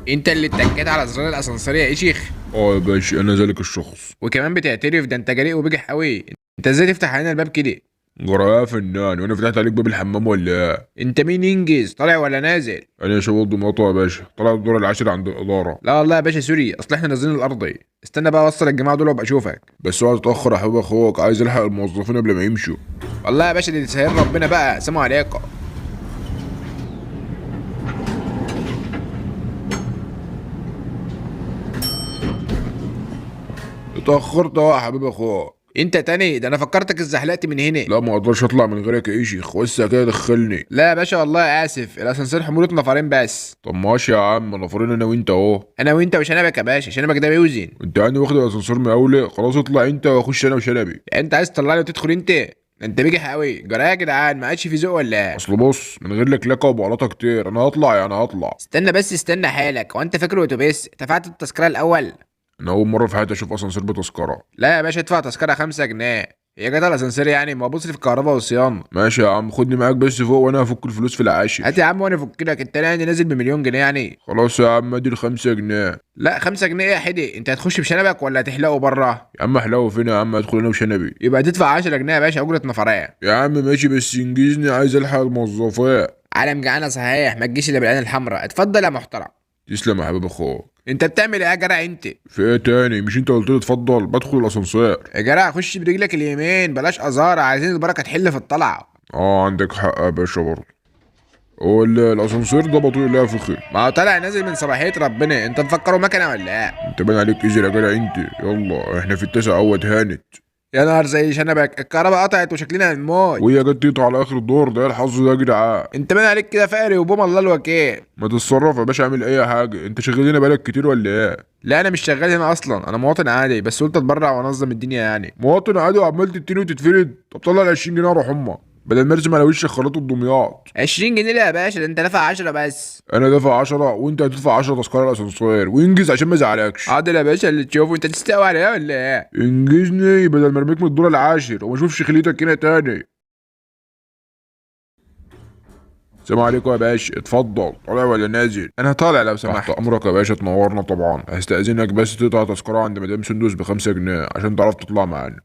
انت اللي اتكيت على زرار الاسانسير يا شيخ؟ اه يا باشا انا ذلك الشخص. وكمان بتعترف؟ ده انت جريء وبجح قوي. انت ازاي تفتح علينا الباب كده؟ جرايه يا فنان، وانا فتحت عليك باب الحمام ولا ايه؟ انت مين انجز؟ طالع ولا نازل؟ انا شباب دمياط يا باشا، طلع الدور العاشر عند الاداره. لا والله يا باشا سوري، اصل احنا نازلين الارضي. استنى بقى اوصل الجماعه دول وابقى اشوفك. بس اوعى تتاخر يا حبيب اخوك، عايز الحق الموظفين قبل ما يمشوا. والله يا باشا دي تسهيل ربنا بقى، سلام عليكم. اتاخرت اهو يا حبيب اخوك. انت تاني؟ ده انا فكرتك اتزحلقت من هنا. لا ما اقدرش اطلع من غيرك يا شيخ، وسع كده دخلني. لا يا باشا والله اسف، الاسانسير حمولة نفرين بس. طب ماشي يا عم، نفرين انا وانت اهو. انا وانت وشنبك يا باشا، شنبك ده بيوزن. انت يعني واخد الاسانسير مقاولة؟ خلاص اطلع انت واخش انا وشنبي. انت عايز تطلعني وتدخل انت؟ ده انت بيجح قوي جرايه يا جدعان، ما عادش في ذوق ولا ايه؟ اصل بص، من غير لكلكه وبقلاطه كتير انا هطلع يعني هطلع. استنى بس، استنى حالك، هو انت فاكر اتوبيس؟ دفعت التذكره الاول؟ انا اول مره في حياتي اشوف اسانسير بتذكره. لا يا باشا ادفع تذكره 5 جنيه. يا جدع الاسانسير يعني ما بصرف كهرباء وصيانه. ماشي يا عم، خدني معاك بس فوق وانا هفك الفلوس في العاشر. هات يا عم وانا افكلك، انت يعني نازل بمليون جنيه يعني؟ خلاص يا عم ادي ال5 جنيه. لا 5 جنيه يا حدي، انت هتخش بشنبك ولا هتحلقه بره؟ يا عم حلاوه فين يا عم، ادخل انا وشنبي. يبقى تدفع 10 جنيه يا باشا اجره نفريه. يا عم ماشي بس انجزني، عايز الحق الموظفات. عالم جعانه صحيح، ما تجيش الا بالعين الحمراء. اتفضل يا محترم. تسلم يا حبيب اخوك. انت بتعمل ايه يا جدع انت؟ في ايه تاني؟ مش انت قلت لي اتفضل؟ بدخل الاسانسير. يا جدع خش برجلك اليمين، بلاش ازاره، عايزين البركه تحل في الطلعه. اه عندك حق يا باشا برضه. هو الاسانسير ده بطيء لا يا فخر. ما هو طالع نازل من صباحيه ربنا، انت مفكره مكنه ولا ايه؟ انت باين عليك ايزي يا جدع انت. يلا احنا في التاسع اهوت هانت. يا نهار زي شنبك، الكهرباء قطعت وشكلنا هنموت. وهي جت تقطع على اخر الدور، ده إيه الحظ ده يا جدعان؟ انت باين عليك كده فقري وبوم الله الوكيل. ما تتصرف يا باشا، اعمل اي حاجه. انت شغال هنا بقالك كتير ولا ايه؟ لا انا مش شغال هنا اصلا، انا مواطن عادي، بس قلت اتبرع وانظم الدنيا يعني. مواطن عادي وعمال تتني وتتفرد؟ طب طلع ال 20 جنيه اروح امك، بدل ما ارسم على وشك خريطه دمياط. 20 جنيه ليه يا باشا؟ ده انت دافع 10 بس. انا دافع 10 وانت هتدفع 10 تذكره الاسانسير، وانجز عشان ما ازعلكش. حاضر يا باشا اللي تشوفه، انت تستوي على ايه ولا ايه؟ انجزني بدل ما ارميك من الدور العاشر وما اشوفش خليتك هنا تاني. السلام عليكم يا باشا، اتفضل. طالع ولا نازل؟ انا طالع لو تحت سمحت. امرك يا باشا، تنورنا طبعا. هستأذنك بس تقطع تذكره عند مدام سندوس ب5 جنيه عشان تعرف تطلع معانا.